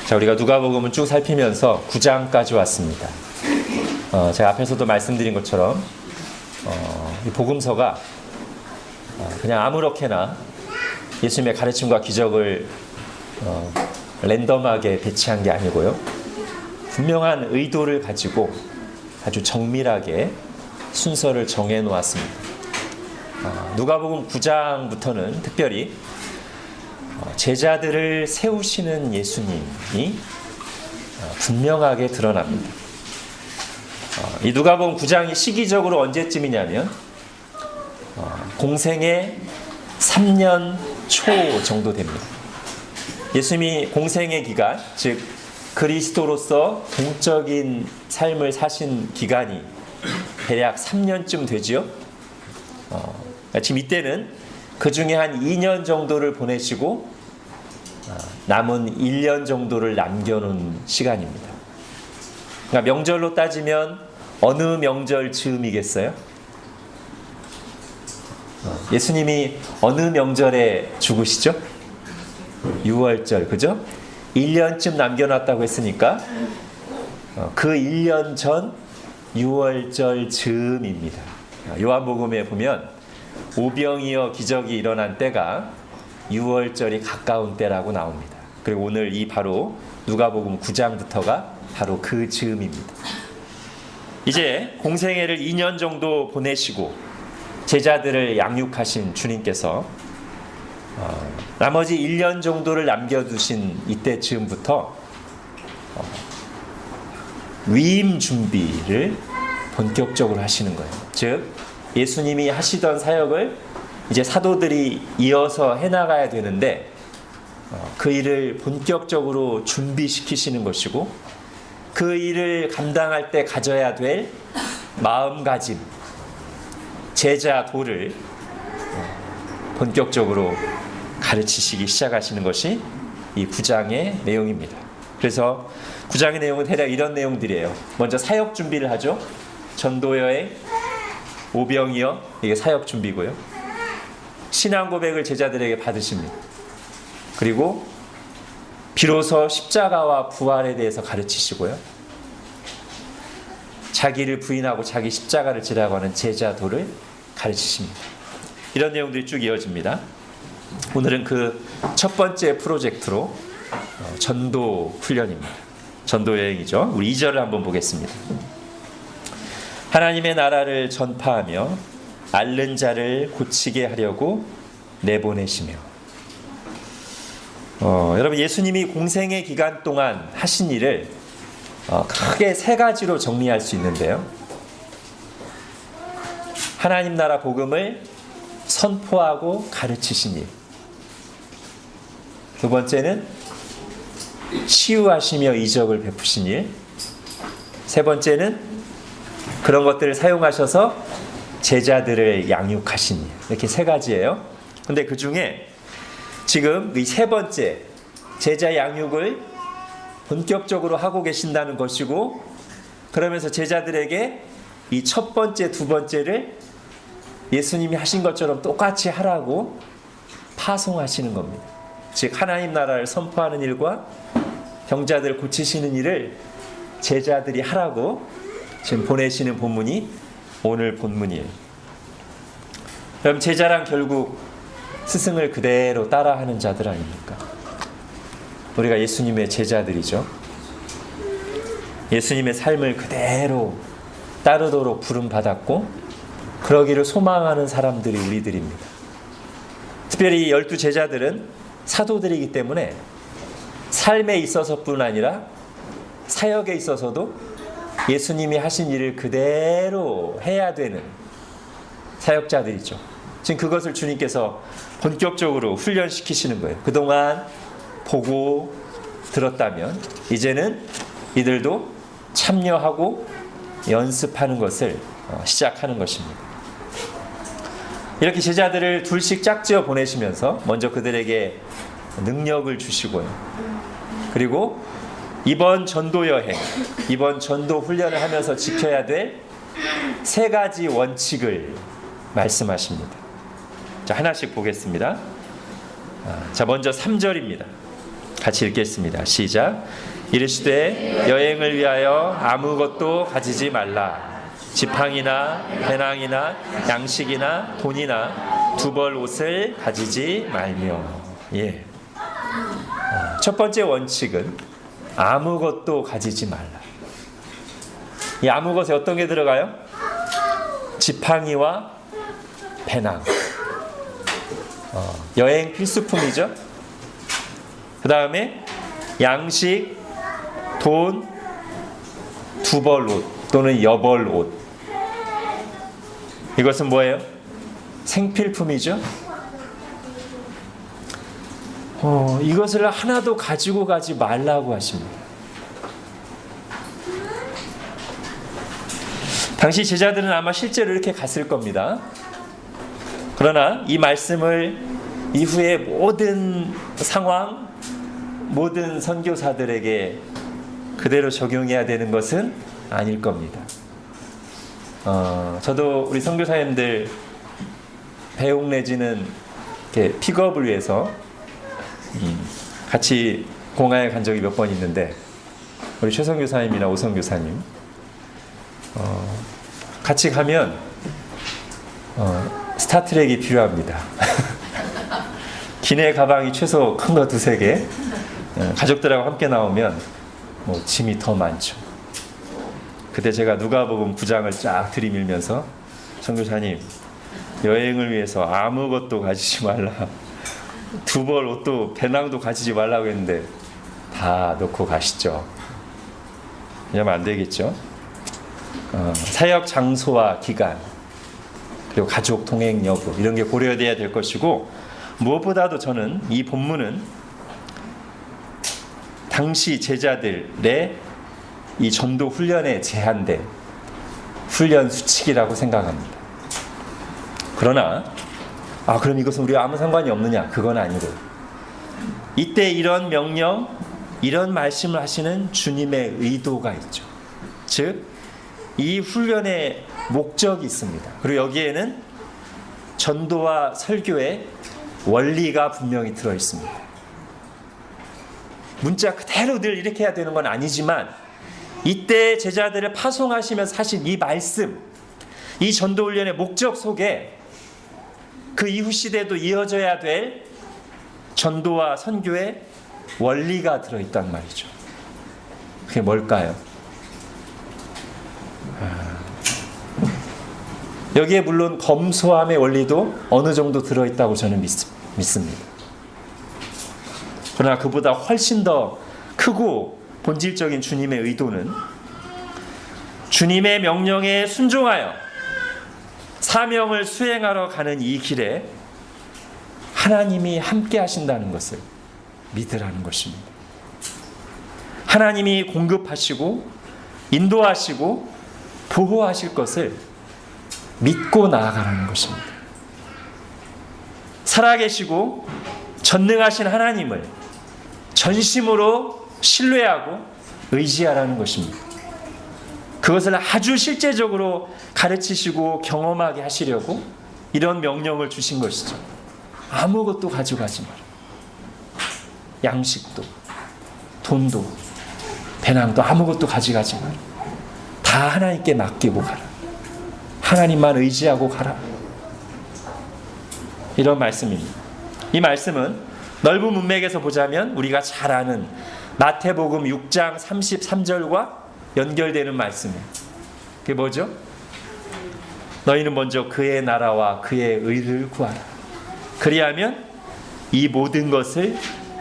자, 우리가 누가복음을 쭉 살피면서 9장까지 왔습니다. 제가 앞에서도 말씀드린 것처럼 이 복음서가 그냥 아무렇게나 예수님의 가르침과 기적을 랜덤하게 배치한 게 아니고요. 분명한 의도를 가지고 아주 정밀하게 순서를 정해 놓았습니다. 누가복음 9장부터는 특별히 제자들을 세우시는 예수님이 분명하게 드러납니다. 이 누가복음 9장이 시기적으로 언제쯤이냐면 공생의 3년 초 정도 됩니다. 예수님이 공생의 기간, 즉 그리스도로서 공적인 삶을 사신 기간이 대략 3년쯤 되지요. 지금 이때는 그 중에 한 2년 정도를 보내시고 남은 1년 정도를 남겨놓은 시간입니다. 그러니까 명절로 따지면 어느 명절 즈음이겠어요? 예수님이 어느 명절에 죽으시죠? 6월절, 그죠? 1년쯤 남겨놨다고 했으니까 그 1년 전 6월절 즈음입니다. 요한복음에 보면 오병이어 기적이 일어난 때가 6월절이 가까운 때라고 나옵니다. 그리고 오늘 이 바로 누가복음 9장부터가 바로 그 즈음입니다. 이제 공생애를 2년 정도 보내시고 제자들을 양육하신 주님께서 나머지 1년 정도를 남겨두신 이때쯤부터 위임 준비를 본격적으로 하시는 거예요. 즉 예수님이 하시던 사역을 이제 사도들이 이어서 해나가야 되는데 그 일을 본격적으로 준비시키시는 것이고 그 일을 감당할 때 가져야 될 마음가짐, 제자도를 본격적으로 가르치시기 시작하시는 것이 이 9장의 내용입니다. 그래서 9장의 내용은 대략 이런 내용들이에요. 먼저 사역 준비를 하죠. 전도여행, 오병이어, 이게 사역 준비고요. 신앙 고백을 제자들에게 받으십니다. 그리고 비로소 십자가와 부활에 대해서 가르치시고요. 자기를 부인하고 자기 십자가를 지라고 하는 제자도를 가르치십니다. 이런 내용들이 쭉 이어집니다. 오늘은 그 첫 번째 프로젝트로 전도 훈련입니다. 전도 여행이죠. 우리 2절을 한번 보겠습니다. 하나님의 나라를 전파하며 앓는 자를 고치게 하려고 내보내시며. 여러분, 예수님이 공생의 기간 동안 하신 일을 크게 세 가지로 정리할 수 있는데요. 하나님 나라 복음을 선포하고 가르치신 일. 두 번째는 치유하시며 이적을 베푸신 일. 세 번째는 그런 것들을 사용하셔서 제자들을 양육하신 일. 이렇게 세 가지예요. 근데 그 중에 지금 이 세 번째 제자 양육을 본격적으로 하고 계신다는 것이고, 그러면서 제자들에게 이 첫 번째, 두 번째를 예수님이 하신 것처럼 똑같이 하라고 파송하시는 겁니다. 즉 하나님 나라를 선포하는 일과 병자들 고치시는 일을 제자들이 하라고 지금 보내시는 본문이 오늘 본문이에요. 그럼 제자란 결국 스승을 그대로 따라하는 자들 아닙니까? 우리가 예수님의 제자들이죠. 예수님의 삶을 그대로 따르도록 부름받았고 그러기를 소망하는 사람들이 우리들입니다. 특별히 12 제자들은 사도들이기 때문에 삶에 있어서뿐 아니라 사역에 있어서도 예수님이 하신 일을 그대로 해야 되는 사역자들이죠. 지금 그것을 주님께서 본격적으로 훈련시키시는 거예요. 그동안 보고 들었다면 이제는 이들도 참여하고 연습하는 것을 시작하는 것입니다. 이렇게 제자들을 둘씩 짝지어 보내시면서 먼저 그들에게 능력을 주시고요. 그리고 이번 전도 여행, 이번 전도 훈련을 하면서 지켜야 될 세 가지 원칙을 같이 읽겠습니다. 시작. 이르시되 여행을 위하여 아무것도 가지지 말라. 지팡이나 배낭이나 양식이나 돈이나 두 벌 옷을 가지지 말며. 예. 첫 번째 원칙은 아무것도 가지지 말라. 이 아무것에 어떤 게 들어가요? 지팡이와 배낭. 여행 필수품이죠. 그 다음에 양식, 돈, 두 벌 옷 또는 여벌 옷. 이것은 뭐예요? 생필품이죠. 이것을 하나도 가지고 가지 말라고 하십니다. 당시 제자들은 아마 실제로 이렇게 갔을 겁니다. 그러나 이 말씀을 이후에 모든 상황, 모든 선교사들에게 그대로 적용해야 되는 것은 아닐 겁니다. 저도 우리 선교사님들 배웅 내지는 이렇게 픽업을 위해서 같이 공항에 간 적이 몇 번 있는데, 우리 최성 교사님이나 오성 교사님 같이 가면 스타트랙이 필요합니다. 기내 가방이 최소 큰 거 2-3개, 가족들하고 함께 나오면 뭐 짐이 더 많죠. 그때 제가 누가복음 9장을 쫙 들이밀면서 선교사님, 여행을 위해서 아무것도 가지지 말라, 두 벌 옷도 배낭도 가지지 말라고 했는데 다 놓고 가시죠. 왜냐면 안 되겠죠. 사역 장소와 기간, 그리고 가족 동행 여부, 이런 게 고려돼야 될 것이고, 무엇보다도 저는 이 본문은 당시 제자들의 이 전도 훈련에 제한된 훈련 수칙이라고 생각합니다. 그러나 그럼 이것은 우리와 아무 상관이 없느냐? 그건 아니고, 이때 이런 명령, 이런 말씀을 하시는 주님의 의도가 있죠. 즉, 이 훈련의 목적이 있습니다. 그리고 여기에는 전도와 설교의 원리가 분명히 들어 있습니다. 문자 그대로 늘 이렇게 해야 되는 건 아니지만, 이때 제자들을 파송하시면서 사실 이 말씀, 이 전도 훈련의 목적 속에 그 이후 시대도 이어져야 될 전도와 선교의 원리가 들어있단 말이죠. 그게 뭘까요? 여기에 물론 검소함의 원리도 어느 정도 들어있다고 저는 믿습니다. 그러나 그보다 훨씬 더 크고 본질적인 주님의 의도는 주님의 명령에 순종하여 사명을 수행하러 가는 이 길에 하나님이 함께 하신다는 것을 믿으라는 것입니다. 하나님이 공급하시고 인도하시고 보호하실 것을 믿고 나아가라는 것입니다. 살아계시고 전능하신 하나님을 전심으로 신뢰하고 의지하라는 것입니다. 그것을 아주 실제적으로 가르치시고 경험하게 하시려고 이런 명령을 주신 것이죠. 아무것도 가져가지 마라. 양식도, 돈도, 배낭도 아무것도 가져가지 마라. 다 하나님께 맡기고 가라. 하나님만 의지하고 가라. 이런 말씀입니다. 이 말씀은 넓은 문맥에서 보자면 우리가 잘 아는 마태복음 6장 33절과 연결되는 말씀이에요. 그게 뭐죠? 너희는 먼저 그의 나라와 그의 의를 구하라. 그리하면 이 모든 것을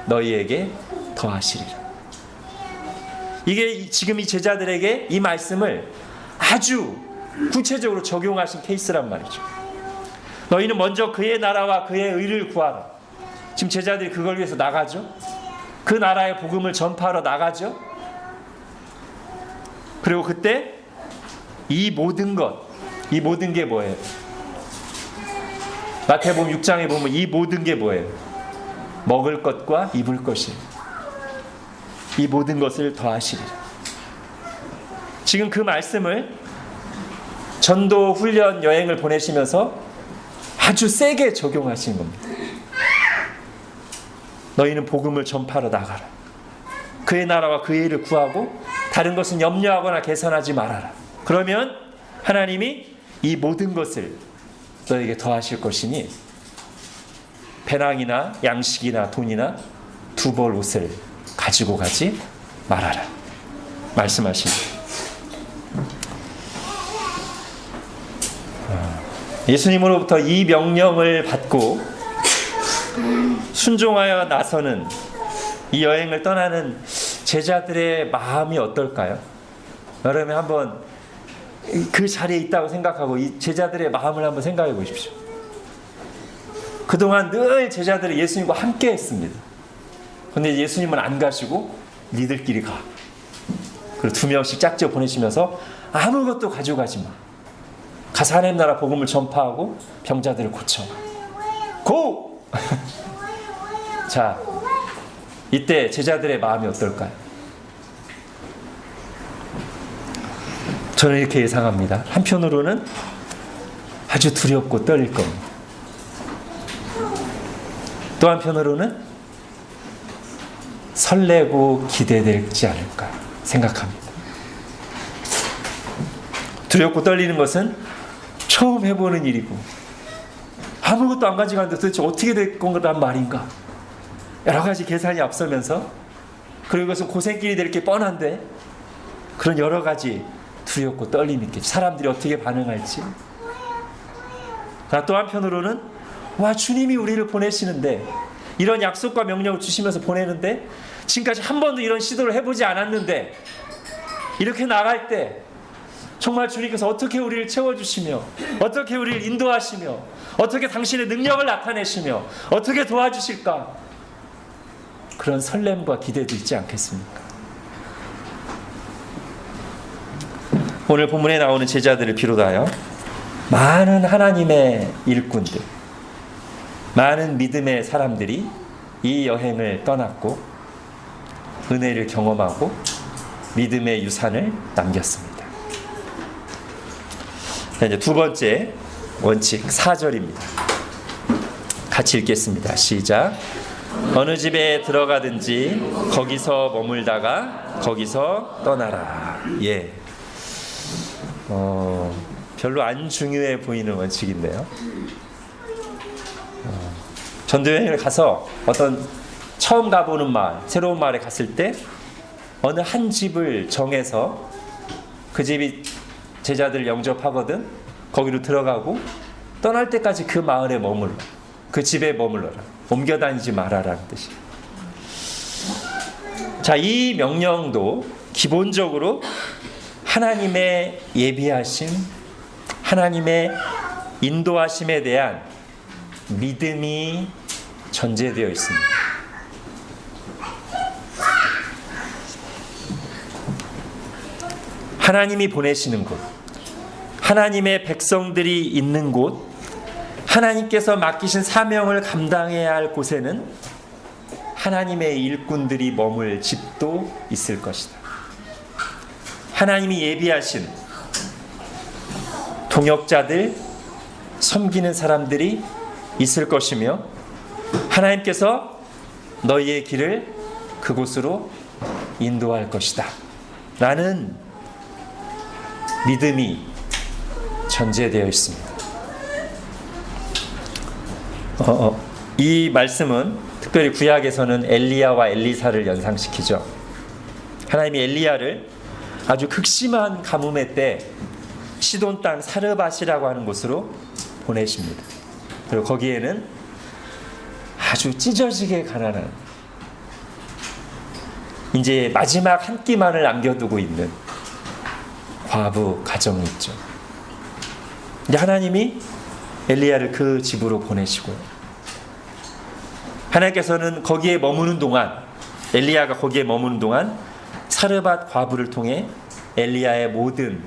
너희에게 더하시리라. 이게 지금 이 제자들에게 이 말씀을 아주 구체적으로 적용하신 케이스란 말이죠. 너희는 먼저 그의 나라와 그의 의를 구하라. 지금 제자들이 그걸 위해서 나가죠. 그 나라의 복음을 전파하러 나가죠. 그리고 그때 이 모든 게 뭐예요? 마태복음 6장에 보면 이 모든 게 뭐예요? 먹을 것과 입을 것이에요. 이 모든 것을 더하시리라. 지금 그 말씀을 전도 훈련 여행을 보내시면서 아주 세게 적용하신 겁니다. 너희는 복음을 전파하러 나가라. 그의 나라와 그의 일을 구하고 다른 것은 염려하거나 계산하지 말아라. 그러면 하나님이 이 모든 것을 너에게 더하실 것이니 배낭이나 양식이나 돈이나 두 벌 옷을 가지고 가지 말아라 말씀하십니다. 예수님으로부터 이 명령을 받고 순종하여 나서는 이 여행을 떠나는 제자들의 마음이 어떨까요? 여러분 한번 그 자리에 있다고 생각하고 이 제자들의 마음을 한번 생각해 보십시오. 그동안 늘 제자들이 예수님과 함께 했습니다. 그런데 예수님은 안 가시고 니들끼리 가. 그리고 2명씩 짝지어 보내시면서 아무것도 가져가지 마. 가서 하나님 나라 복음을 전파하고 병자들을 고쳐. 고! 자, 이때 제자들의 마음이 어떨까요? 저는 이렇게 예상합니다. 한편으로는 아주 두렵고 떨릴 겁니다. 또 한편으로는 설레고 기대되지 않을까 생각합니다. 두렵고 떨리는 것은 처음 해보는 일이고 아무것도 안 가져가는데 도대체 어떻게 될 건가란 말인가, 여러 가지 계산이 앞서면서, 그리고 이것은 고생길이 될 게 뻔한데 그런 여러 가지 두렵고 떨림이 있겠죠. 사람들이 어떻게 반응할지. 또 한편으로는 와, 주님이 우리를 보내시는데, 이런 약속과 명령을 주시면서 보내는데 지금까지 한 번도 이런 시도를 해보지 않았는데 이렇게 나갈 때 정말 주님께서 어떻게 우리를 채워주시며 어떻게 우리를 인도하시며 어떻게 당신의 능력을 나타내시며 어떻게 도와주실까, 그런 설렘과 기대도 있지 않겠습니까? 오늘 본문에 나오는 제자들을 비롯하여 많은 하나님의 일꾼들, 많은 믿음의 사람들이 이 여행을 떠났고 은혜를 경험하고 믿음의 유산을 남겼습니다. 이제 두 번째 원칙 4절입니다. 같이 읽겠습니다. 시작. 어느 집에 들어가든지 거기서 머물다가 거기서 떠나라. 예. 별로 안 중요해 보이는 원칙인데요. 전도여행을 가서 어떤 처음 가보는 마을, 새로운 마을에 갔을 때 어느 한 집을 정해서 그 집이 제자들 영접하거든 거기로 들어가고 떠날 때까지 그 마을에 머물러, 그 집에 머물러라. 옮겨 다니지 말아라는 뜻이. 자, 이 명령도 기본적으로 하나님의 예비하심, 하나님의 인도하심에 대한 믿음이 전제되어 있습니다. 하나님이 보내시는 곳, 하나님의 백성들이 있는 곳, 하나님께서 맡기신 사명을 감당해야 할 곳에는 하나님의 일꾼들이 머물 집도 있을 것이다. 하나님이 예비하신 동역자들, 섬기는 사람들이 있을 것이며 하나님께서 너희의 길을 그곳으로 인도할 것이다 라는 믿음이 전제되어 있습니다. 이 말씀은 특별히 구약에서는 엘리야와 엘리사를 연상시키죠. 하나님이 엘리야를 아주 극심한 가뭄의 때 시돈 땅 사르밧이라고 하는 곳으로 보내십니다. 그리고 거기에는 아주 찢어지게 가난한, 이제 마지막 한 끼만을 남겨두고 있는 과부 가정이 있죠. 이제 하나님이 엘리야를 그 집으로 보내시고 하나님께서는 거기에 머무는 동안, 엘리야가 거기에 머무는 동안 사르밧 과부를 통해 엘리야의 모든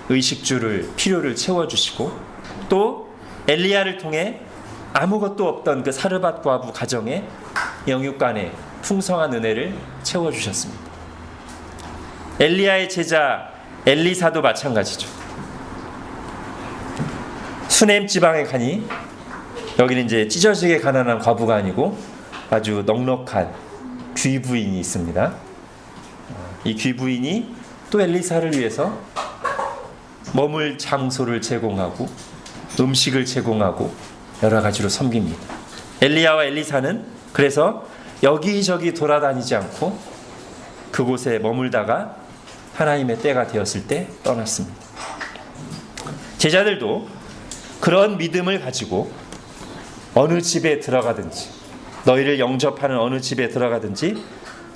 의식주를, 필요를 채워주시고 또 엘리야를 통해 아무것도 없던 그 사르밧 과부 가정에 영육간의 풍성한 은혜를 채워주셨습니다. 엘리야의 제자 엘리사도 마찬가지죠. 수넴 지방에 가니 여기는 이제 찢어지게 가난한 과부가 아니고 아주 넉넉한 귀부인이 있습니다. 이 귀부인이 또 엘리사를 위해서 머물 장소를 제공하고 음식을 제공하고 여러 가지로 섬깁니다. 엘리야와 엘리사는 그래서 여기저기 돌아다니지 않고 그곳에 머물다가 하나님의 때가 되었을 때 떠났습니다. 제자들도 그런 믿음을 가지고 어느 집에 들어가든지, 너희를 영접하는 어느 집에 들어가든지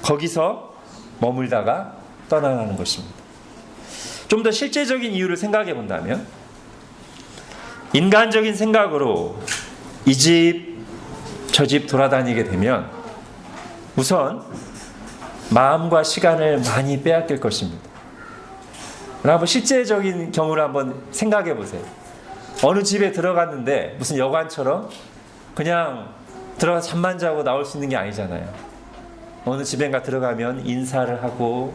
거기서 머물다가 떠나가는 것입니다. 좀 더 실제적인 이유를 생각해 본다면, 인간적인 생각으로 이 집, 저 집 돌아다니게 되면 우선 마음과 시간을 많이 빼앗길 것입니다. 한번 실제적인 경우를 한번 생각해 보세요. 어느 집에 들어갔는데 무슨 여관처럼 그냥 들어가서 잠만 자고 나올 수 있는 게 아니잖아요. 어느 집에가 들어가면 인사를 하고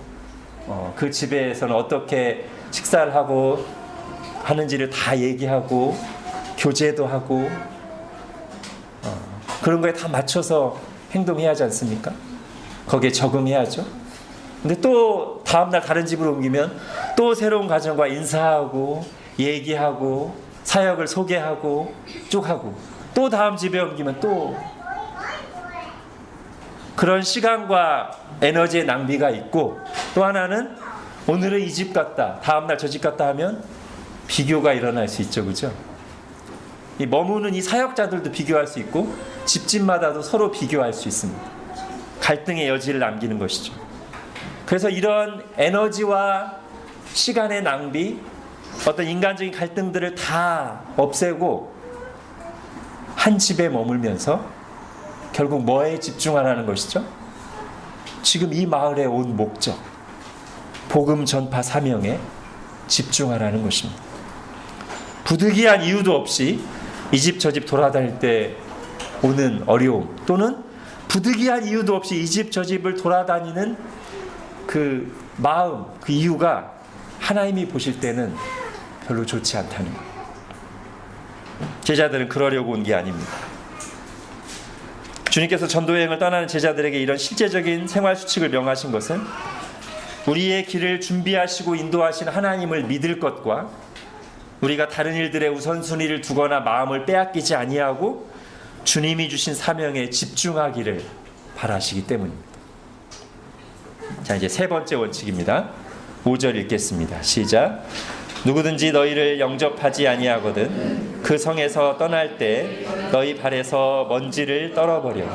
그 집에서는 어떻게 식사를 하고 하는지를 다 얘기하고 교제도 하고 그런 거에 다 맞춰서 행동해야 하지 않습니까? 거기에 적응해야죠. 근데 또 다음날 다른 집으로 옮기면 또 새로운 가정과 인사하고 얘기하고 사역을 소개하고 쭉 하고, 또 다음 집에 옮기면 또 그런 시간과 에너지의 낭비가 있고, 또 하나는 오늘은 이 집 갔다 다음날 저 집 갔다 하면 비교가 일어날 수 있죠. 그죠? 이 머무는 이 사역자들도 비교할 수 있고 집집마다도 서로 비교할 수 있습니다. 갈등의 여지를 남기는 것이죠. 그래서 이런 에너지와 시간의 낭비, 어떤 인간적인 갈등들을 다 없애고 한 집에 머물면서 결국 뭐에 집중하라는 것이죠? 지금 이 마을에 온 목적, 복음 전파 사명에 집중하라는 것입니다. 부득이한 이유도 없이 이 집 저 집 돌아다닐 때 오는 어려움, 또는 부득이한 이유도 없이 이 집 저 집을 돌아다니는 그 마음, 그 이유가 하나님이 보실 때는 별로 좋지 않다는 거예요. 제자들은 그러려고 온 게 아닙니다. 주님께서 전도여행을 떠나는 제자들에게 이런 실제적인 생활 수칙을 명하신 것은 우리의 길을 준비하시고 인도하신 하나님을 믿을 것과 우리가 다른 일들에 우선순위를 두거나 마음을 빼앗기지 아니하고 주님이 주신 사명에 집중하기를 바라시기 때문입니다. 자, 이제 세 번째 원칙입니다. 5절 읽겠습니다. 시작. 누구든지 너희를 영접하지 아니하거든 그 성에서 떠날 때 너희 발에서 먼지를 떨어버려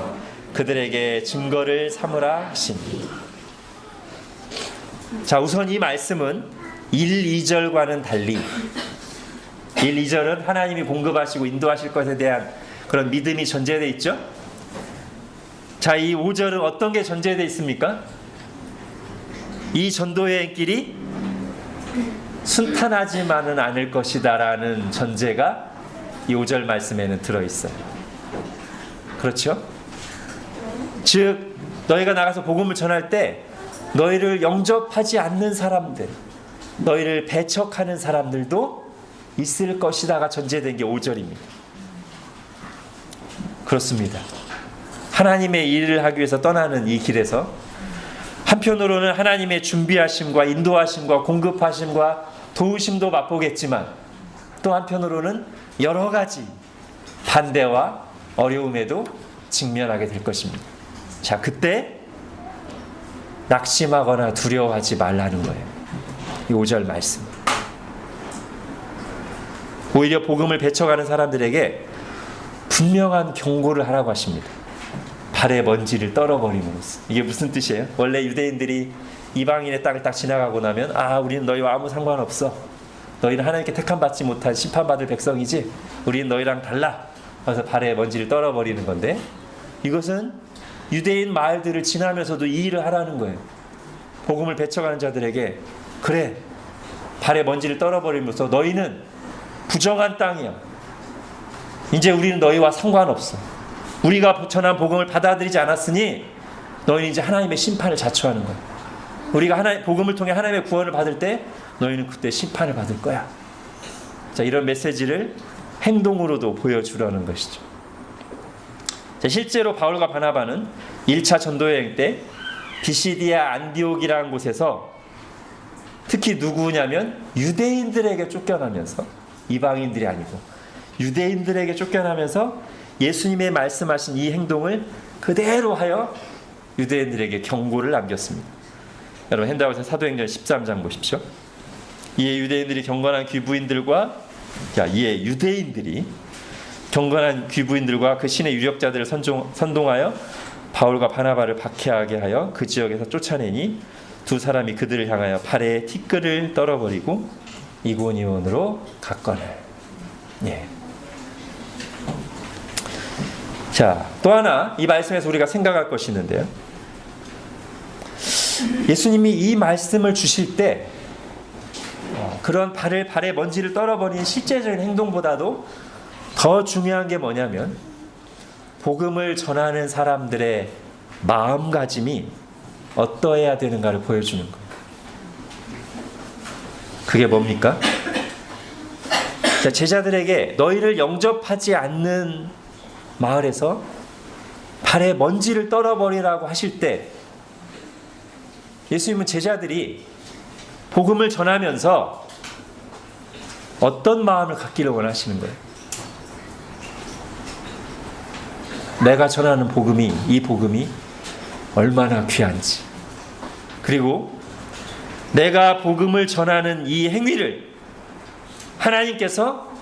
그들에게 증거를 삼으라 하시니. 자, 우선 이 말씀은 1, 2절과는 달리 1, 2절은 하나님이 공급하시고 인도하실 것에 대한 그런 믿음이 전제되어 있죠. 자, 이 5절은 어떤 게 전제되어 있습니까? 이 전도의 길이 순탄하지만은 않을 것이다 라는 전제가 이 5절 말씀에는 들어있어요. 그렇죠? 즉 너희가 나가서 복음을 전할 때 너희를 영접하지 않는 사람들, 너희를 배척하는 사람들도 있을 것이다가 전제된 게 5절입니다. 그렇습니다. 하나님의 일을 하기 위해서 떠나는 이 길에서 한편으로는 하나님의 준비하심과 인도하심과 공급하심과 도우심도 맛보겠지만 또 한편으로는 여러 가지 반대와 어려움에도 직면하게 될 것입니다. 자, 그때 낙심하거나 두려워하지 말라는 거예요. 이 5절 말씀. 오히려 복음을 배척하는 사람들에게 분명한 경고를 하라고 하십니다. 발에 먼지를 떨어버림으로써. 이게 무슨 뜻이에요? 원래 유대인들이 이방인의 땅을 딱 지나가고 나면 우리는 너희와 아무 상관없어. 너희는 하나님께 택함받지 못한 심판받을 백성이지. 우리는 너희랑 달라. 그래서 발에 먼지를 떨어버리는 건데, 이것은 유대인 마을들을 지나면서도 이 일을 하라는 거예요. 복음을 배척하는 자들에게 그래, 발에 먼지를 떨어버림으로써 너희는 부정한 땅이야. 이제 우리는 너희와 상관없어. 우리가 전한 복음을 받아들이지 않았으니 너희는 이제 하나님의 심판을 자초하는 거야. 우리가 복음을 통해 하나님의 구원을 받을 때 너희는 그때 심판을 받을 거야. 자, 이런 메시지를 행동으로도 보여주려는 것이죠. 자, 실제로 바울과 바나바는 1차 전도여행 때 비시디아 안디옥이라는 곳에서 특히 누구냐면 유대인들에게 쫓겨나면서, 이방인들이 아니고 유대인들에게 쫓겨나면서 예수님의 말씀하신 이 행동을 그대로 하여 유대인들에게 경고를 남겼습니다. 여러분 핸드아웃에 사도행전 13장 보십시오. 이에 유대인들이 경건한 귀부인들과 그 신의 유력자들을 선동하여 바울과 바나바를 박해하게 하여 그 지역에서 쫓아내니 두 사람이 그들을 향하여 발에 티끌을 떨어버리고 이고니온으로 갔거늘. 예. 자, 또 하나 이 말씀에서 우리가 생각할 것이 있는데요. 예수님이 이 말씀을 주실 때 그런 발에 먼지를 떨어버리는 실제적인 행동보다도 더 중요한 게 뭐냐면 복음을 전하는 사람들의 마음가짐이 어떠해야 되는가를 보여주는 거예요. 그게 뭡니까? 자, 제자들에게 너희를 영접하지 않는 마을에서 발에 먼지를 떨어버리라고 하실 때 예수님은 제자들이 복음을 전하면서 어떤 마음을 갖기를 원하시는 거예요? 내가 전하는 이 복음이 얼마나 귀한지, 그리고 내가 복음을 전하는 이 행위를 하나님께서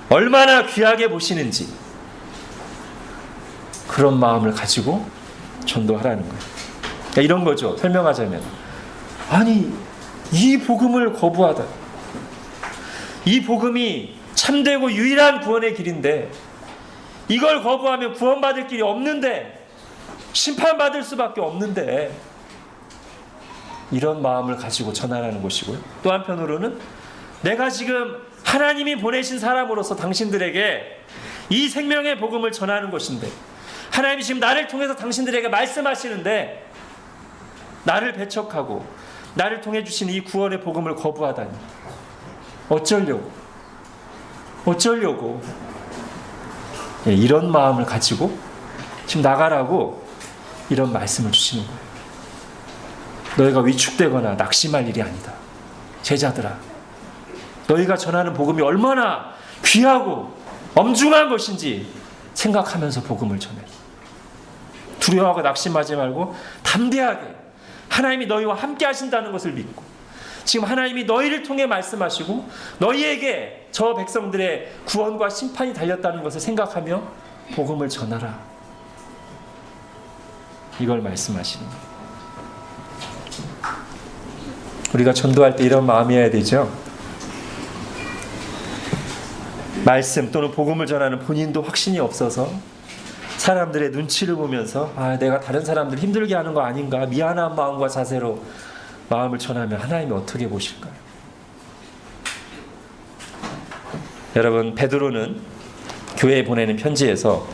얼마나 귀하게 보시는지, 그런 마음을 가지고 전도하라는 거예요. 그러니까 이런 거죠. 설명하자면, 아니 이 복음을 거부하다, 이 복음이 참되고 유일한 구원의 길인데 이걸 거부하면 구원받을 길이 없는데, 심판받을 수밖에 없는데, 이런 마음을 가지고 전하라는 것이고요. 또 한편으로는 내가 지금 하나님이 보내신 사람으로서 당신들에게 이 생명의 복음을 전하는 것인데, 하나님이 지금 나를 통해서 당신들에게 말씀하시는데 나를 배척하고 나를 통해 주신 이 구원의 복음을 거부하다니 어쩌려고 이런 마음을 가지고 지금 나가라고 이런 말씀을 주시는 거예요. 너희가 위축되거나 낙심할 일이 아니다. 제자들아, 너희가 전하는 복음이 얼마나 귀하고 엄중한 것인지 생각하면서 복음을 전해. 두려워하고 낙심하지 말고 담대하게 하나님이 너희와 함께 하신다는 것을 믿고, 지금 하나님이 너희를 통해 말씀하시고 너희에게 저 백성들의 구원과 심판이 달렸다는 것을 생각하며 복음을 전하라, 이걸 말씀하시는 거예요. 우리가 전도할 때 이런 마음이어야 되죠. 말씀 또는 복음을 전하는 본인도 확신이 없어서 사람들의 눈치를 보면서 내가 다른 사람들 힘들게 하는 거 아닌가, 미안한 마음과 자세로 마음을 전하면 하나님이 어떻게 보실까요? 여러분, 베드로는 교회에 보내는 편지에서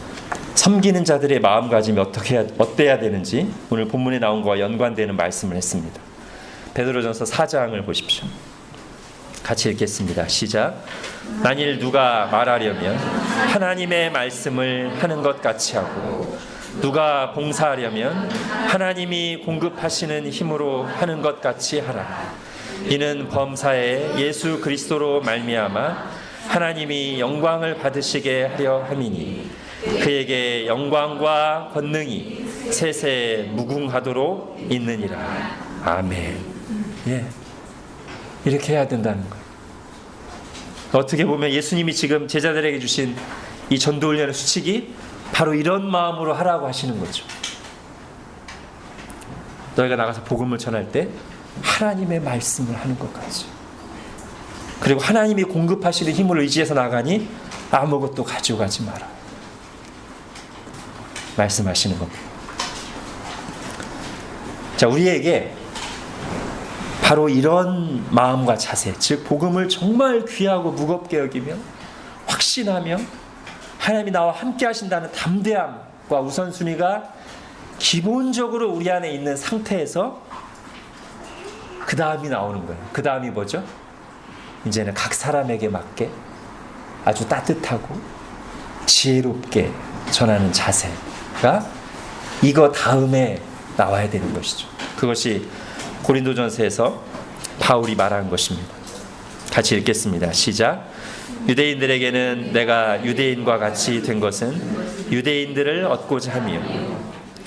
섬기는 자들의 마음가짐이 어때야 되는지 오늘 본문에 나온 것과 연관되는 말씀을 했습니다. 베드로전서 4장을 보십시오. 같이 읽겠습니다. 시작. 만일 누가 말하려면 하나님의 말씀을 하는 것 같이 하고, 누가 봉사하려면 하나님이 공급하시는 힘으로 하는 것 같이 하라. 이는 범사에 예수 그리스도로 말미암아 하나님이 영광을 받으시게 하려 함이니, 그에게 영광과 권능이 세세 무궁하도록 있느니라. 아멘. 예, 이렇게 해야 된다는 거예요. 어떻게 보면 예수님이 지금 제자들에게 주신 이 전도훈련의 수칙이 바로 이런 마음으로 하라고 하시는 거죠. 너희가 나가서 복음을 전할 때 하나님의 말씀을 하는 것 같이, 그리고 하나님이 공급하시는 힘을 의지해서 나가니 아무것도 가져가지 마라, 말씀하시는 겁니다. 자, 우리에게 바로 이런 마음과 자세, 즉 복음을 정말 귀하고 무겁게 여기며 확신하며 하나님이 나와 함께 하신다는 담대함과 우선순위가 기본적으로 우리 안에 있는 상태에서 그 다음이 나오는 거예요. 그 다음이 뭐죠? 이제는 각 사람에게 맞게 아주 따뜻하고 지혜롭게 전하는 자세가 이거 다음에 나와야 되는 것이죠. 그것이 고린도전서에서 바울이 말한 것입니다. 같이 읽겠습니다. 시작. 유대인들에게는 내가 유대인과 같이 된 것은 유대인들을 얻고자 하며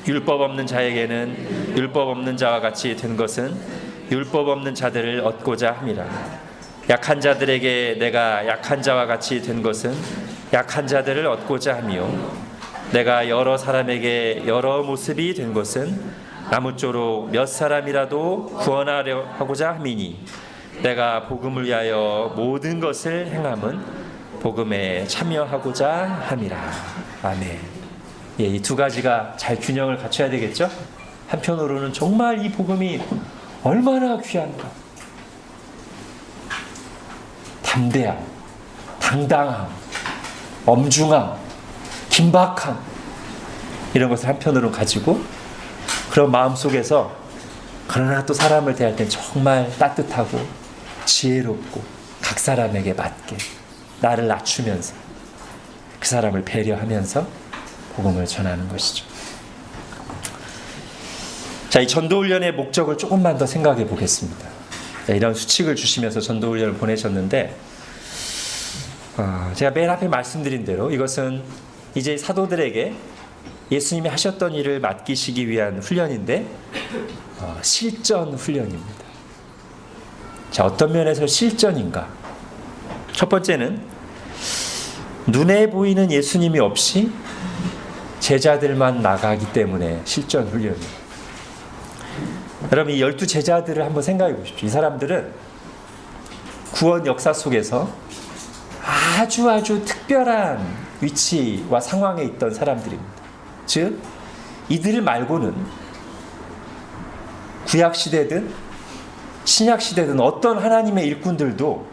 율법 없는 자에게는 율법 없는 자와 같이 된 것은 율법 없는 자들을 얻고자 함이라. 약한 자들에게 내가 약한 자와 같이 된 것은 약한 자들을 얻고자 하며 내가 여러 사람에게 여러 모습이 된 것은 아무쪼록 몇 사람이라도 구원하려 하고자 함이니 내가 복음을 위하여 모든 것을 행함은 복음에 참여하고자 함이라. 아멘. 예, 이 두 가지가 잘 균형을 갖춰야 되겠죠? 한편으로는 정말 이 복음이 얼마나 귀한가. 담대함, 당당함, 엄중함, 긴박함, 이런 것을 한편으로는 가지고 그런 마음 속에서 그러나 또 사람을 대할 땐 정말 따뜻하고 지혜롭고 각 사람에게 맞게 나를 낮추면서 그 사람을 배려하면서 복음을 전하는 것이죠. 자, 이 전도훈련의 목적을 조금만 더 생각해 보겠습니다. 자, 이런 수칙을 주시면서 전도훈련을 보내셨는데 제가 맨 앞에 말씀드린 대로 이것은 이제 사도들에게 예수님이 하셨던 일을 맡기시기 위한 훈련인데 실전 훈련입니다. 자, 어떤 면에서 실전인가? 첫 번째는 눈에 보이는 예수님이 없이 제자들만 나가기 때문에 실전 훈련이에요. 여러분, 이 12제자들을 한번 생각해 보십시오. 이 사람들은 구원 역사 속에서 아주 특별한 위치와 상황에 있던 사람들입니다. 즉, 이들 말고는 구약시대든 신약시대든 어떤 하나님의 일꾼들도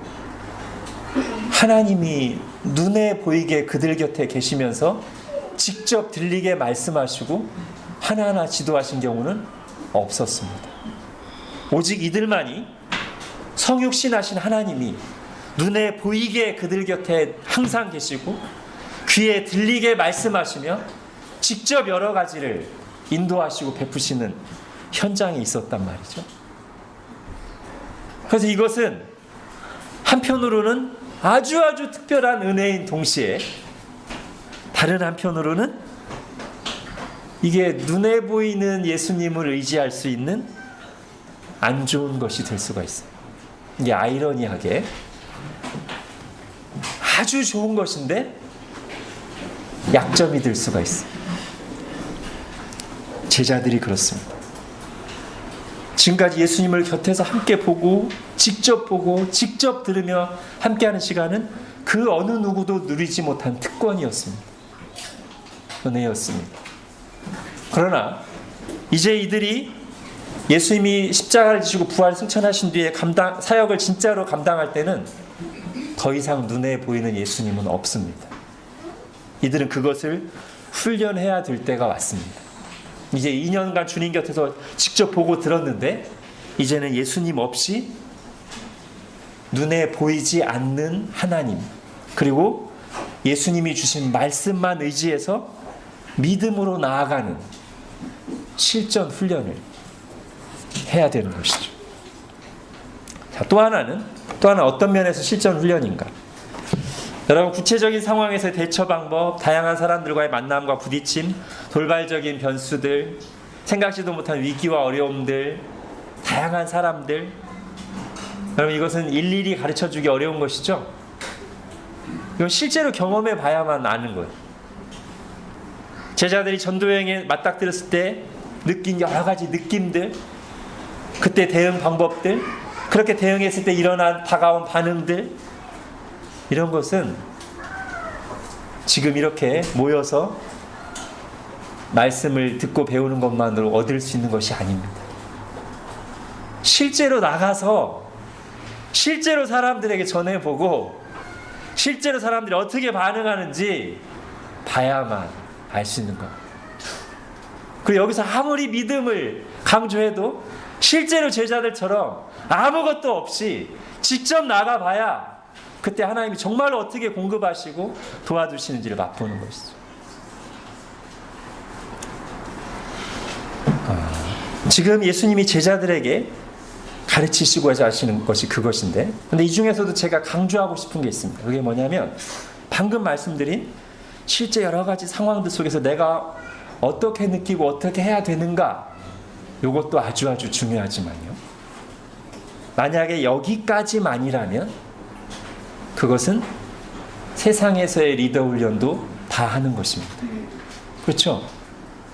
하나님이 눈에 보이게 그들 곁에 계시면서 직접 들리게 말씀하시고 하나하나 지도하신 경우는 없었습니다. 오직 이들만이 성육신하신 하나님이 눈에 보이게 그들 곁에 항상 계시고 귀에 들리게 말씀하시며 직접 여러 가지를 인도하시고 베푸시는 현장에 있었단 말이죠. 그래서 이것은 한편으로는 아주 특별한 은혜인 동시에 다른 한편으로는 이게 눈에 보이는 예수님을 의지할 수 있는 안 좋은 것이 될 수가 있어요. 이게 아이러니하게 아주 좋은 것인데 약점이 될 수가 있어요. 제자들이 그렇습니다. 지금까지 예수님을 곁에서 함께 보고 직접 들으며 함께하는 시간은 그 어느 누구도 누리지 못한 특권이었습니다. 은혜였습니다. 그러나 이제 이들이 예수님이 십자가를 지시고 부활 승천하신 뒤에 사역을 진짜로 감당할 때는 더 이상 눈에 보이는 예수님은 없습니다. 이들은 그것을 훈련해야 될 때가 왔습니다. 이제 2년간 주님 곁에서 직접 보고 들었는데 이제는 예수님 없이 눈에 보이지 않는 하나님, 그리고 예수님이 주신 말씀만 의지해서 믿음으로 나아가는 실전 훈련을 해야 되는 것이죠. 자, 또 하나는 어떤 면에서 실전 훈련인가? 여러분, 구체적인 상황에서의 대처 방법, 다양한 사람들과의 만남과 부딪힘, 돌발적인 변수들, 생각지도 못한 위기와 어려움들, 다양한 사람들, 여러분, 이것은 일일이 가르쳐주기 어려운 것이죠. 이건 실제로 경험해 봐야만 아는 거예요. 제자들이 전도여행에 맞닥뜨렸을 때 느낀 여러 가지 느낌들, 그때 대응 방법들, 그렇게 대응했을 때 일어난 다가온 반응들, 이런 것은 지금 이렇게 모여서 말씀을 듣고 배우는 것만으로 얻을 수 있는 것이 아닙니다. 실제로 나가서 실제로 사람들에게 전해보고 실제로 사람들이 어떻게 반응하는지 봐야만 알 수 있는 겁니다. 그리고 여기서 아무리 믿음을 강조해도 실제로 제자들처럼 아무것도 없이 직접 나가봐야 그때 하나님이 정말로 어떻게 공급하시고 도와주시는지를 맛보는 것이죠. 지금 예수님이 제자들에게 가르치시고자 하시는 것이 그것인데, 근데 이 중에서도 제가 강조하고 싶은 게 있습니다. 그게 뭐냐면 방금 말씀드린 실제 여러 가지 상황들 속에서 내가 어떻게 느끼고 어떻게 해야 되는가, 이것도 아주 중요하지만요, 만약에 여기까지만이라면 그것은 세상에서의 리더 훈련도 다 하는 것입니다. 그렇죠?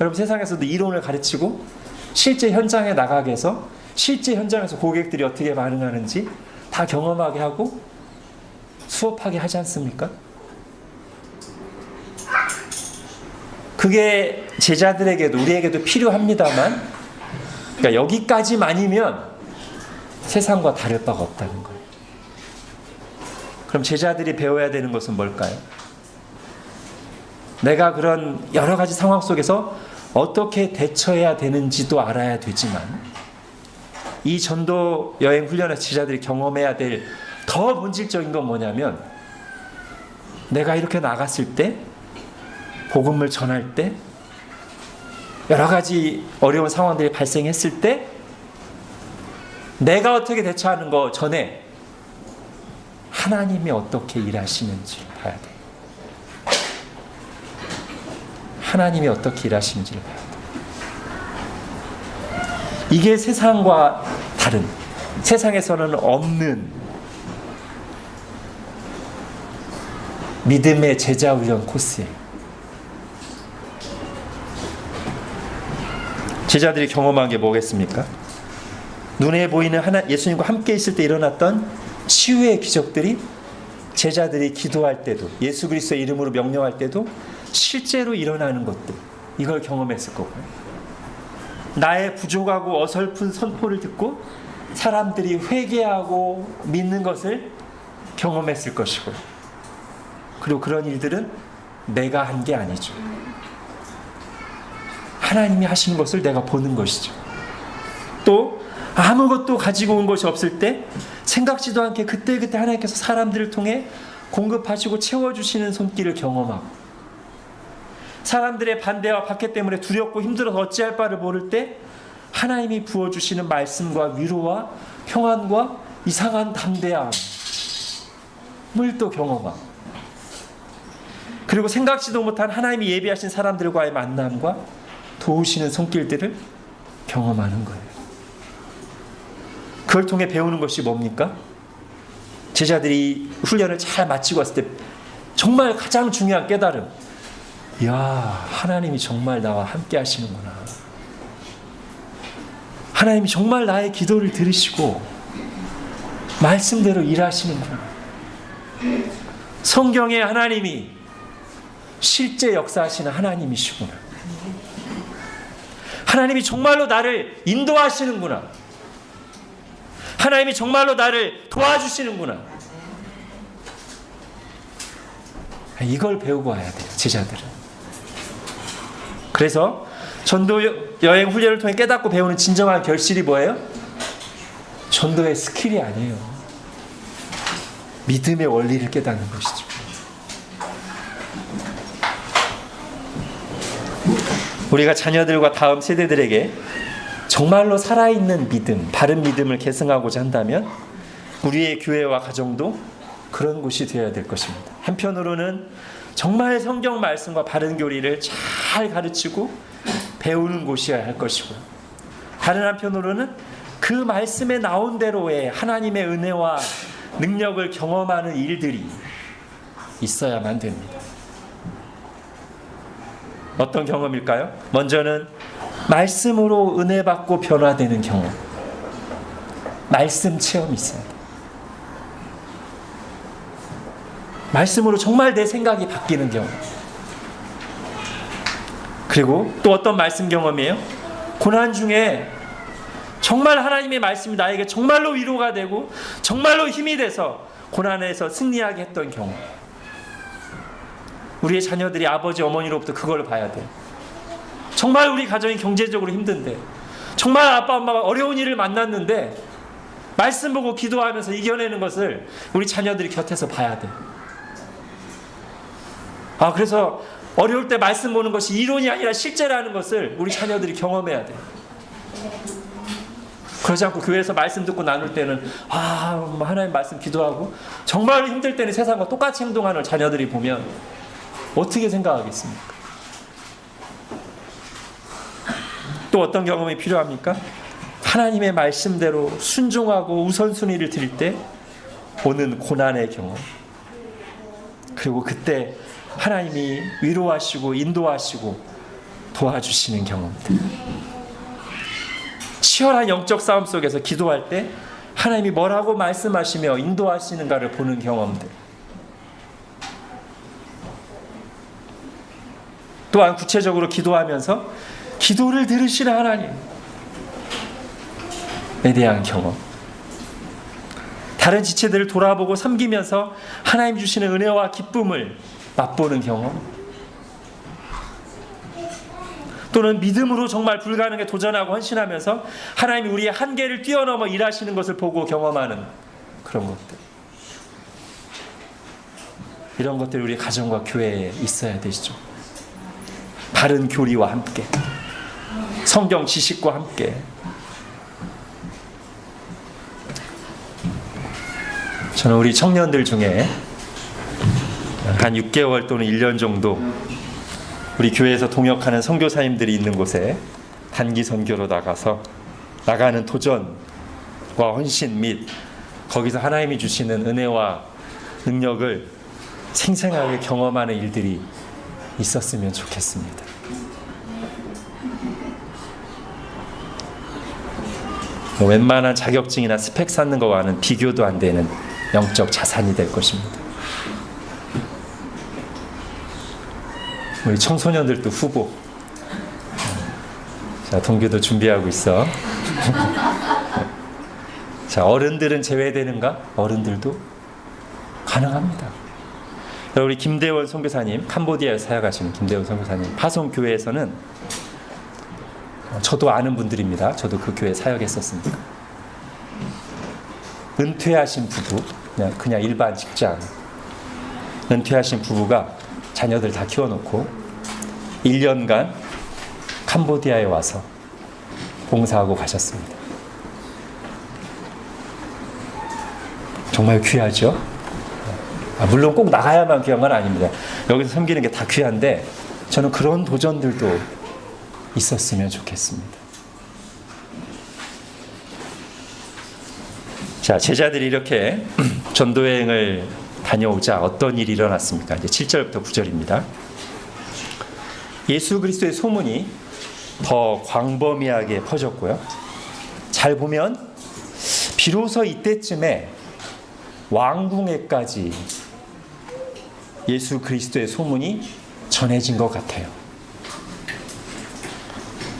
여러분, 세상에서도 이론을 가르치고 실제 현장에 나가게 해서 실제 현장에서 고객들이 어떻게 반응하는지 다 경험하게 하고 수업하게 하지 않습니까? 그게 제자들에게도 우리에게도 필요합니다만, 그러니까 여기까지만이면 세상과 다를 바가 없다는 거예요. 그럼 제자들이 배워야 되는 것은 뭘까요? 내가 그런 여러 가지 상황 속에서 어떻게 대처해야 되는지도 알아야 되지만, 이 전도 여행 훈련에서 제자들이 경험해야 될 더 본질적인 건 뭐냐면, 내가 이렇게 나갔을 때, 복음을 전할 때, 여러 가지 어려운 상황들이 발생했을 때 내가 어떻게 대처하는 거 전에 하나님이 어떻게 일하시는지 봐야 돼요. 하나님이 어떻게 일하시는지를 봐야 돼요. 이게 세상과 다른, 세상에서는 없는 믿음의 제자 훈련 코스예요. 제자들이 경험한 게 뭐겠습니까? 눈에 보이는 예수님과 함께 있을 때 일어났던 치유의 기적들이 제자들이 기도할 때도, 예수 그리스도의 이름으로 명령할 때도 실제로 일어나는 것들, 이걸 경험했을 거고요. 나의 부족하고 어설픈 선포를 듣고 사람들이 회개하고 믿는 것을 경험했을 것이고요. 그리고 그런 일들은 내가 한 게 아니죠. 하나님이 하시는 것을 내가 보는 것이죠. 또 아무것도 가지고 온 것이 없을 때 생각지도 않게 그때그때 하나님께서 사람들을 통해 공급하시고 채워주시는 손길을 경험하고, 사람들의 반대와 박해 때문에 두렵고 힘들어서 어찌할 바를 모를 때 하나님이 부어주시는 말씀과 위로와 평안과 이상한 담대함을 또 경험하고, 그리고 생각지도 못한 하나님이 예비하신 사람들과의 만남과 도우시는 손길들을 경험하는 거예요. 그걸 통해 배우는 것이 뭡니까? 제자들이 훈련을 잘 마치고 왔을 때 정말 가장 중요한 깨달음, 이야, 하나님이 정말 나와 함께 하시는구나. 하나님이 정말 나의 기도를 들으시고 말씀대로 일하시는구나. 성경에 하나님이 실제 역사하시는 하나님이시구나. 하나님이 정말로 나를 인도하시는구나. 하나님이 정말로 나를 도와주시는구나. 이걸 배우고 와야 돼요, 제자들은. 그래서 전도 여행 훈련을 통해 깨닫고 배우는 진정한 결실이 뭐예요? 전도의 스킬이 아니에요. 믿음의 원리를 깨닫는 것이죠. 우리가 자녀들과 다음 세대들에게 정말로 살아있는 믿음, 바른 믿음을 계승하고자 한다면 우리의 교회와 가정도 그런 곳이 되어야 될 것입니다. 한편으로는 정말 성경 말씀과 바른 교리를 잘 가르치고 배우는 곳이어야 할 것이고요. 다른 한편으로는 그 말씀에 나온 대로의 하나님의 은혜와 능력을 경험하는 일들이 있어야만 됩니다. 어떤 경험일까요? 먼저는 말씀으로 은혜 받고 변화되는 경험. 말씀 체험이 있습니다. 말씀으로 정말 내 생각이 바뀌는 경험. 그리고 또 어떤 말씀 경험이에요? 고난 중에 정말 하나님의 말씀이 나에게 정말로 위로가 되고 정말로 힘이 돼서 고난에서 승리하게 했던 경험. 우리의 자녀들이 아버지 어머니로부터 그걸 봐야 돼요. 정말 우리 가정이 경제적으로 힘든데, 정말 아빠 엄마가 어려운 일을 만났는데 말씀 보고 기도하면서 이겨내는 것을 우리 자녀들이 곁에서 봐야 돼요. 그래서 어려울 때 말씀 보는 것이 이론이 아니라 실제라는 것을 우리 자녀들이 경험해야 돼요. 그러지 않고 교회에서 말씀 듣고 나눌 때는 하나님 말씀 기도하고 정말 힘들 때는 세상과 똑같이 행동하는 자녀들이 보면 어떻게 생각하겠습니까? 또 어떤 경험이 필요합니까? 하나님의 말씀대로 순종하고 우선순위를 드릴 때 오는 고난의 경험, 그리고 그때 하나님이 위로하시고 인도하시고 도와주시는 경험들, 치열한 영적 싸움 속에서 기도할 때 하나님이 뭐라고 말씀하시며 인도하시는가를 보는 경험들, 또한 구체적으로 기도하면서 기도를 들으시는 하나님에 대한 경험, 다른 지체들을 돌아보고 섬기면서 하나님 주시는 은혜와 기쁨을 맛보는 경험, 또는 믿음으로 정말 불가능에 도전하고 헌신하면서 하나님이 우리의 한계를 뛰어넘어 일하시는 것을 보고 경험하는 그런 것들, 이런 것들이 우리 가정과 교회에 있어야 되시죠. 바른 교리와 함께, 성경 지식과 함께. 저는 우리 청년들 중에 한 6개월 또는 1년 정도 우리 교회에서 동역하는 선교사님들이 있는 곳에 단기 선교로 나가는 도전과 헌신 및 거기서 하나님이 주시는 은혜와 능력을 생생하게 경험하는 일들이 있었으면 좋겠습니다. 웬만한 자격증이나 스펙 쌓는 것과는 비교도 안 되는 영적 자산이 될 것입니다. 우리 청소년들도 후보. 자, 동규도 준비하고 있어. 자, 어른들은 제외되는가? 어른들도 가능합니다. 우리 김대원 선교사님, 캄보디아에 사역하시는 김대원 선교사님, 파송교회에서는 저도 아는 분들입니다. 저도 그 교회 사역했었으니까. 은퇴하신 부부, 그냥 일반 직장, 은퇴하신 부부가 자녀들 다 키워놓고 1년간 캄보디아에 와서 봉사하고 가셨습니다. 정말 귀하죠? 물론 꼭 나가야만 귀한 건 아닙니다. 여기서 섬기는 게 다 귀한데 저는 그런 도전들도 있었으면 좋겠습니다. 자, 제자들이 이렇게 전도여행을 다녀오자 어떤 일이 일어났습니까? 이제 7절부터 9절입니다. 예수 그리스도의 소문이 더 광범위하게 퍼졌고요. 잘 보면 비로소 이때쯤에 왕궁에까지 예수 그리스도의 소문이 전해진 것 같아요.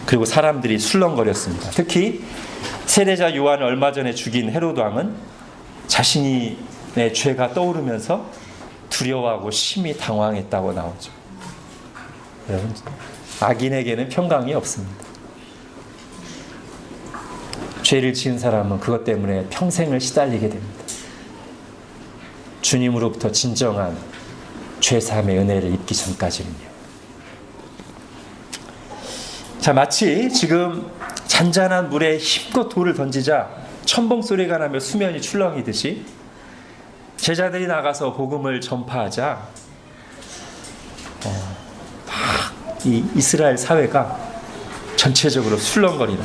그리고 사람들이 술렁거렸습니다. 특히 세례자 요한을 얼마 전에 죽인 헤로드 왕은 자신의 죄가 떠오르면서 두려워하고 심히 당황했다고 나오죠. 여러분, 악인에게는 평강이 없습니다. 죄를 지은 사람은 그것 때문에 평생을 시달리게 됩니다. 주님으로부터 진정한 죄사함의 은혜를 입기 전까지는요. 자, 마치 지금 잔잔한 물에 힘껏 돌을 던지자 첨벙 소리가 나며 수면이 출렁이듯이 제자들이 나가서 복음을 전파하자 이 이스라엘 사회가 전체적으로 술렁거리는,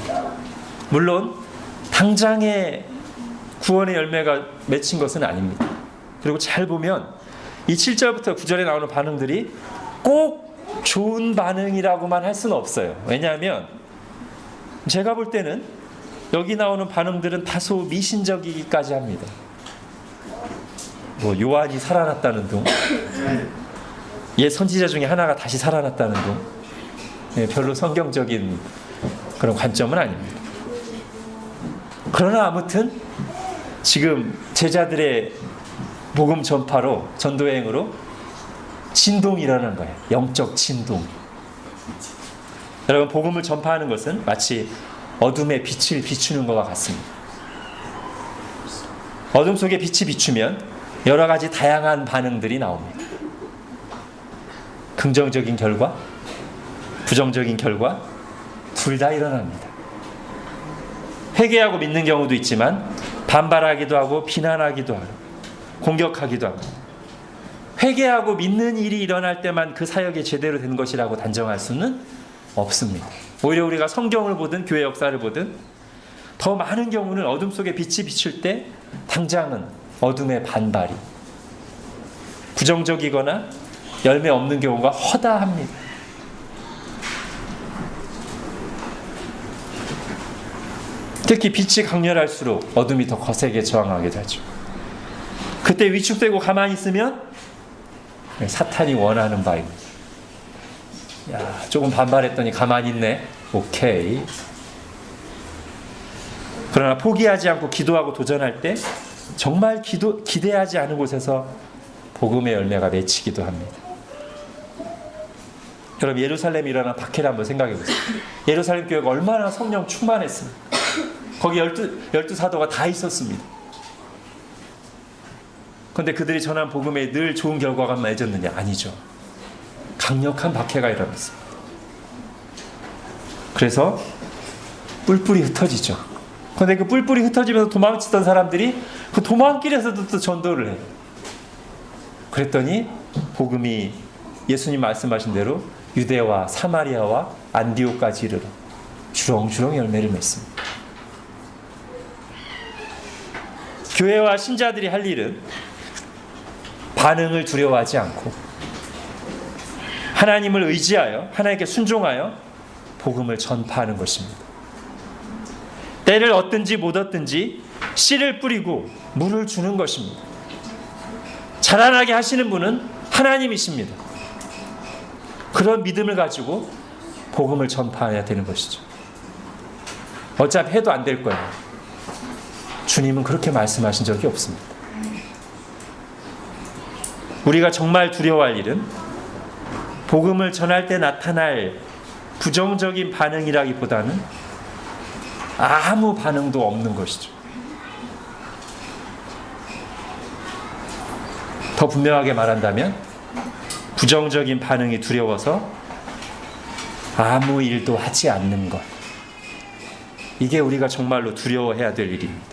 물론 당장의 구원의 열매가 맺힌 것은 아닙니다. 그리고 잘 보면 이 7절부터 9절에 나오는 반응들이 꼭 좋은 반응이라고만 할 수는 없어요. 왜냐하면 제가 볼 때는 여기 나오는 반응들은 다소 미신적이기까지 합니다. 뭐 요한이 살아났다는 둥, 옛 선지자 중에 하나가 다시 살아났다는 둥, 별로 성경적인 그런 관점은 아닙니다. 그러나 아무튼 지금 제자들의 복음 전파로, 전도여행으로 진동이 일어난 거예요. 영적 진동. 여러분, 복음을 전파하는 것은 마치 어둠에 빛을 비추는 것과 같습니다. 어둠 속에 빛이 비추면 여러 가지 다양한 반응들이 나옵니다. 긍정적인 결과, 부정적인 결과, 둘 다 일어납니다. 회개하고 믿는 경우도 있지만 반발하기도 하고 비난하기도 하고 공격하기도 하고, 회개하고 믿는 일이 일어날 때만 그 사역이 제대로 된 것이라고 단정할 수는 없습니다. 오히려 우리가 성경을 보든 교회 역사를 보든 더 많은 경우는 어둠 속에 빛이 비칠 때 당장은 어둠의 반발이 부정적이거나 열매 없는 경우가 허다합니다. 특히 빛이 강렬할수록 어둠이 더 거세게 저항하게 되죠. 그때 위축되고 가만히 있으면 사탄이 원하는 바입니다. 야, 조금 반발했더니 가만히 있네. 오케이. 그러나 포기하지 않고 기도하고 도전할 때 정말 기대하지 않은 곳에서 복음의 열매가 맺히기도 합니다. 여러분, 예루살렘에 일어난 박해를 한번 생각해 보세요. 예루살렘 교회가 얼마나 성령 충만했습니까? 거기 12 사도가 다 있었습니다. 그런데 그들이 전한 복음에 늘 좋은 결과가 맺었느냐? 아니죠. 강력한 박해가 일어났습니다. 그래서 뿔뿔이 흩어지죠. 그런데 그 뿔뿔이 흩어지면서 도망치던 사람들이 그 도망길에서도 또 전도를 해요. 그랬더니 복음이 예수님 말씀하신 대로 유대와 사마리아와 안디옥까지 이르러 주렁주렁 열매를 맺습니다. 교회와 신자들이 할 일은 반응을 두려워하지 않고 하나님을 의지하여 하나님께 순종하여 복음을 전파하는 것입니다. 때를 얻든지 못 얻든지 씨를 뿌리고 물을 주는 것입니다. 자라나게 하시는 분은 하나님이십니다. 그런 믿음을 가지고 복음을 전파해야 되는 것이죠. 어차피 해도 안 될 거예요. 주님은 그렇게 말씀하신 적이 없습니다. 우리가 정말 두려워할 일은 복음을 전할 때 나타날 부정적인 반응이라기보다는 아무 반응도 없는 것이죠. 더 분명하게 말한다면 부정적인 반응이 두려워서 아무 일도 하지 않는 것, 이게 우리가 정말로 두려워해야 될 일입니다.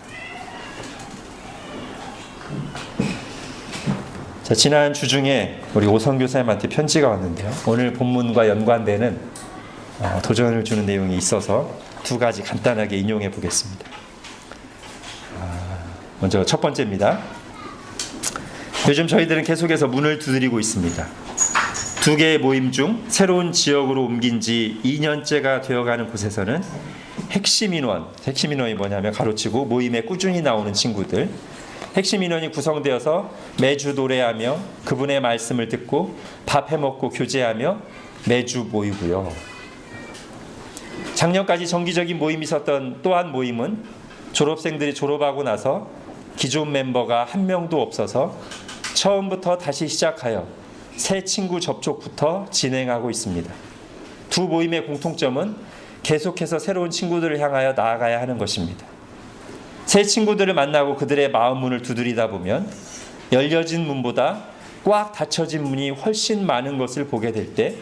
자, 지난 주 중에 우리 오성 교사님한테 편지가 왔는데요. 오늘 본문과 연관되는 도전을 주는 내용이 있어서 두 가지 간단하게 인용해 보겠습니다. 먼저 첫 번째입니다. 요즘 저희들은 계속해서 문을 두드리고 있습니다. 두 개의 모임 중 새로운 지역으로 옮긴 지 2년째가 되어가는 곳에서는 핵심 인원이 뭐냐면 가로치고 모임에 꾸준히 나오는 친구들, 핵심 인원이 구성되어서 매주 노래하며 그분의 말씀을 듣고 밥 해먹고 교제하며 매주 모이고요. 작년까지 정기적인 모임이 있었던 또 한 모임은 졸업생들이 졸업하고 나서 기존 멤버가 한 명도 없어서 처음부터 다시 시작하여 새 친구 접촉부터 진행하고 있습니다. 두 모임의 공통점은 계속해서 새로운 친구들을 향하여 나아가야 하는 것입니다. 새 친구들을 만나고 그들의 마음 문을 두드리다 보면 열려진 문보다 꽉 닫혀진 문이 훨씬 많은 것을 보게 될 때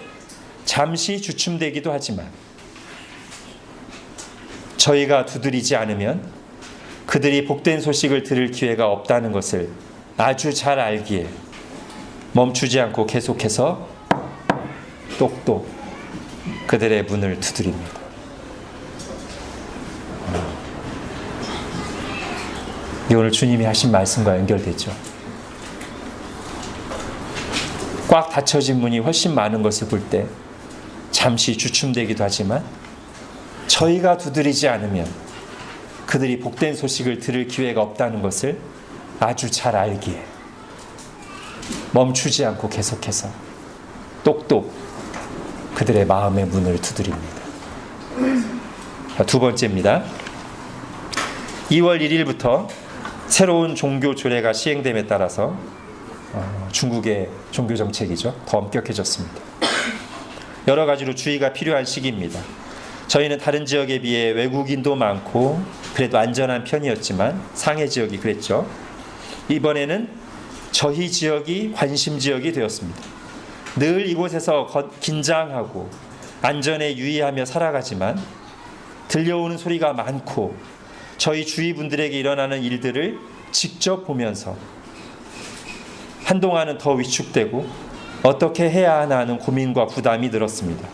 잠시 주춤되기도 하지만 저희가 두드리지 않으면 그들이 복된 소식을 들을 기회가 없다는 것을 아주 잘 알기에 멈추지 않고 계속해서 똑똑 그들의 문을 두드립니다. 이 오늘 주님이 하신 말씀과 연결되죠. 꽉 닫혀진 문이 훨씬 많은 것을 볼 때 잠시 주춤되기도 하지만 저희가 두드리지 않으면 그들이 복된 소식을 들을 기회가 없다는 것을 아주 잘 알기에 멈추지 않고 계속해서 똑똑 그들의 마음의 문을 두드립니다. 두 번째입니다. 2월 1일부터 새로운 종교 조례가 시행됨에 따라서 중국의 종교 정책이죠. 더 엄격해졌습니다. 여러 가지로 주의가 필요한 시기입니다. 저희는 다른 지역에 비해 외국인도 많고 그래도 안전한 편이었지만 상해 지역이 그랬죠. 이번에는 저희 지역이 관심 지역이 되었습니다. 늘 이곳에서 긴장하고 안전에 유의하며 살아가지만 들려오는 소리가 많고 저희 주위 분들에게 일어나는 일들을 직접 보면서 한동안은 더 위축되고 어떻게 해야 하나 하는 고민과 부담이 늘었습니다.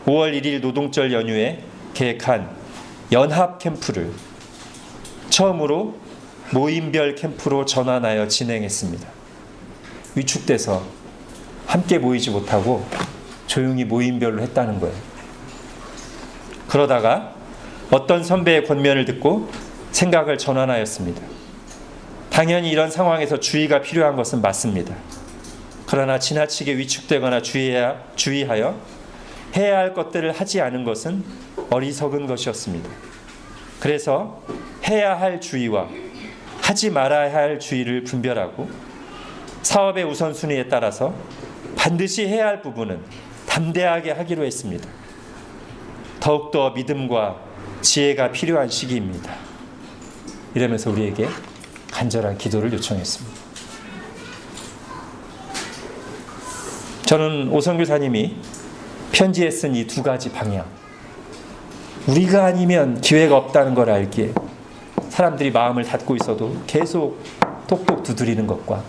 5월 1일 노동절 연휴에 계획한 연합 캠프를 처음으로 모임별 캠프로 전환하여 진행했습니다. 위축돼서 함께 모이지 못하고 조용히 모임별로 했다는 거예요. 그러다가 어떤 선배의 권면을 듣고 생각을 전환하였습니다. 당연히 이런 상황에서 주의가 필요한 것은 맞습니다. 그러나 지나치게 위축되거나 주의하여 해야 할 것들을 하지 않은 것은 어리석은 것이었습니다. 그래서 해야 할 주의와 하지 말아야 할 주의를 분별하고 사업의 우선순위에 따라서 반드시 해야 할 부분은 담대하게 하기로 했습니다. 더욱더 믿음과 지혜가 필요한 시기입니다. 이러면서 우리에게 간절한 기도를 요청했습니다. 저는 오성교사님이 편지에 쓴 이 두 가지 방향, 우리가 아니면 기회가 없다는 걸 알기에 사람들이 마음을 닫고 있어도 계속 똑똑 두드리는 것과,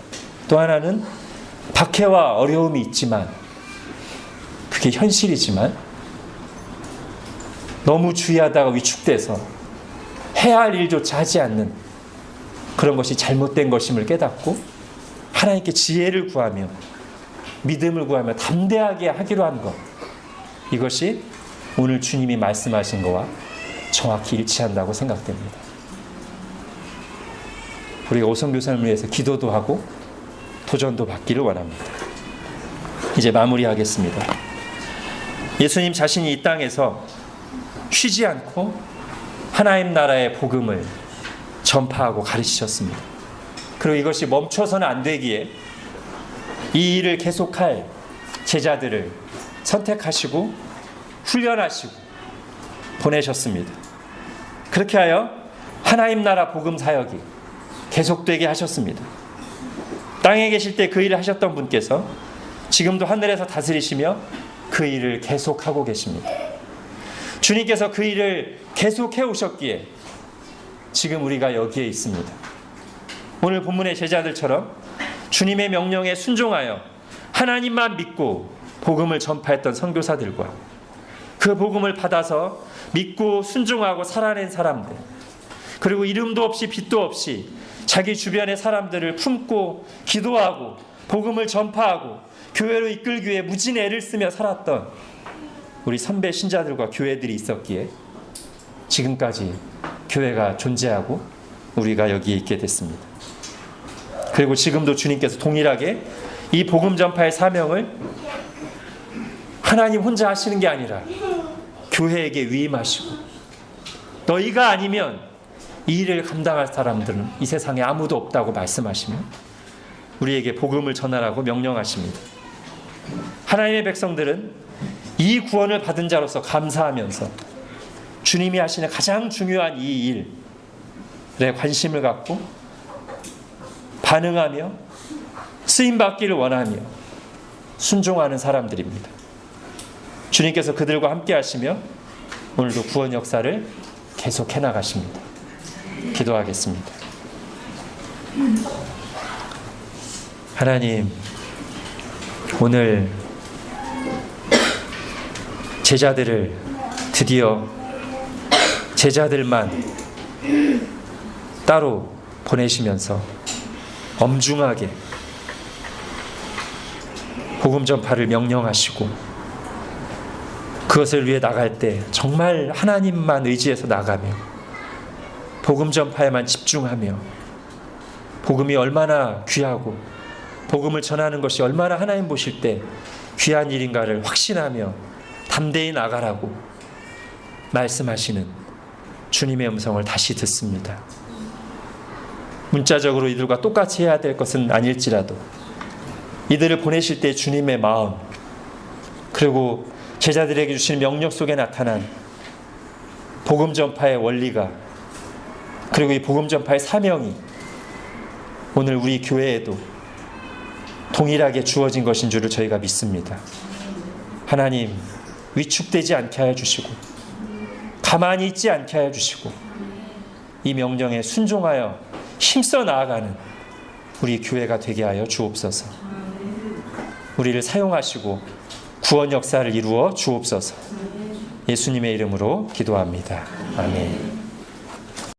또 하나는 박해와 어려움이 있지만 그게 현실이지만 너무 주의하다가 위축돼서 해야 할 일조차 하지 않는 그런 것이 잘못된 것임을 깨닫고 하나님께 지혜를 구하며 믿음을 구하며 담대하게 하기로 한 것, 이것이 오늘 주님이 말씀하신 것과 정확히 일치한다고 생각됩니다. 우리가 오성교사님을 위해서 기도도 하고 도전도 받기를 원합니다. 이제 마무리하겠습니다. 예수님 자신이 이 땅에서 쉬지 않고 하나님 나라의 복음을 전파하고 가르치셨습니다. 그리고 이것이 멈춰서는 안 되기에 이 일을 계속할 제자들을 선택하시고 훈련하시고 보내셨습니다. 그렇게 하여 하나님 나라 복음 사역이 계속되게 하셨습니다. 땅에 계실 때 그 일을 하셨던 분께서 지금도 하늘에서 다스리시며 그 일을 계속하고 계십니다. 주님께서 그 일을 계속해 오셨기에 지금 우리가 여기에 있습니다. 오늘 본문의 제자들처럼 주님의 명령에 순종하여 하나님만 믿고 복음을 전파했던 선교사들과 그 복음을 받아서 믿고 순종하고 살아낸 사람들, 그리고 이름도 없이 빛도 없이 자기 주변의 사람들을 품고 기도하고 복음을 전파하고 교회로 이끌기 위해 무진 애를 쓰며 살았던 우리 선배 신자들과 교회들이 있었기에 지금까지 교회가 존재하고 우리가 여기에 있게 됐습니다. 그리고 지금도 주님께서 동일하게 이 복음 전파의 사명을 하나님 혼자 하시는 게 아니라 교회에게 위임하시고, 너희가 아니면 이 일을 감당할 사람들은 이 세상에 아무도 없다고 말씀하시며 우리에게 복음을 전하라고 명령하십니다. 하나님의 백성들은 이 구원을 받은 자로서 감사하면서 주님이 하시는 가장 중요한 이 일에 관심을 갖고 반응하며 쓰임받기를 원하며 순종하는 사람들입니다. 주님께서 그들과 함께 하시며 오늘도 구원 역사를 계속해 나가십니다. 기도하겠습니다. 하나님, 오늘 제자들을 드디어 제자들만 따로 보내시면서 엄중하게 복음 전파를 명령하시고, 그것을 위해 나갈 때 정말 하나님만 의지해서 나가며 복음 전파에만 집중하며 복음이 얼마나 귀하고 복음을 전하는 것이 얼마나 하나님 보실 때 귀한 일인가를 확신하며 담대히 나가라고 말씀하시는 주님의 음성을 다시 듣습니다. 문자적으로 이들과 똑같이 해야 될 것은 아닐지라도 이들을 보내실 때 주님의 마음, 그리고 제자들에게 주신 명령 속에 나타난 복음 전파의 원리가, 그리고 이 복음 전파의 사명이 오늘 우리 교회에도 동일하게 주어진 것인 줄을 저희가 믿습니다. 하나님, 위축되지 않게 하여 주시고 가만히 있지 않게 하여 주시고 이 명령에 순종하여 힘써 나아가는 우리 교회가 되게 하여 주옵소서. 우리를 사용하시고 구원 역사를 이루어 주옵소서. 예수님의 이름으로 기도합니다. 아멘.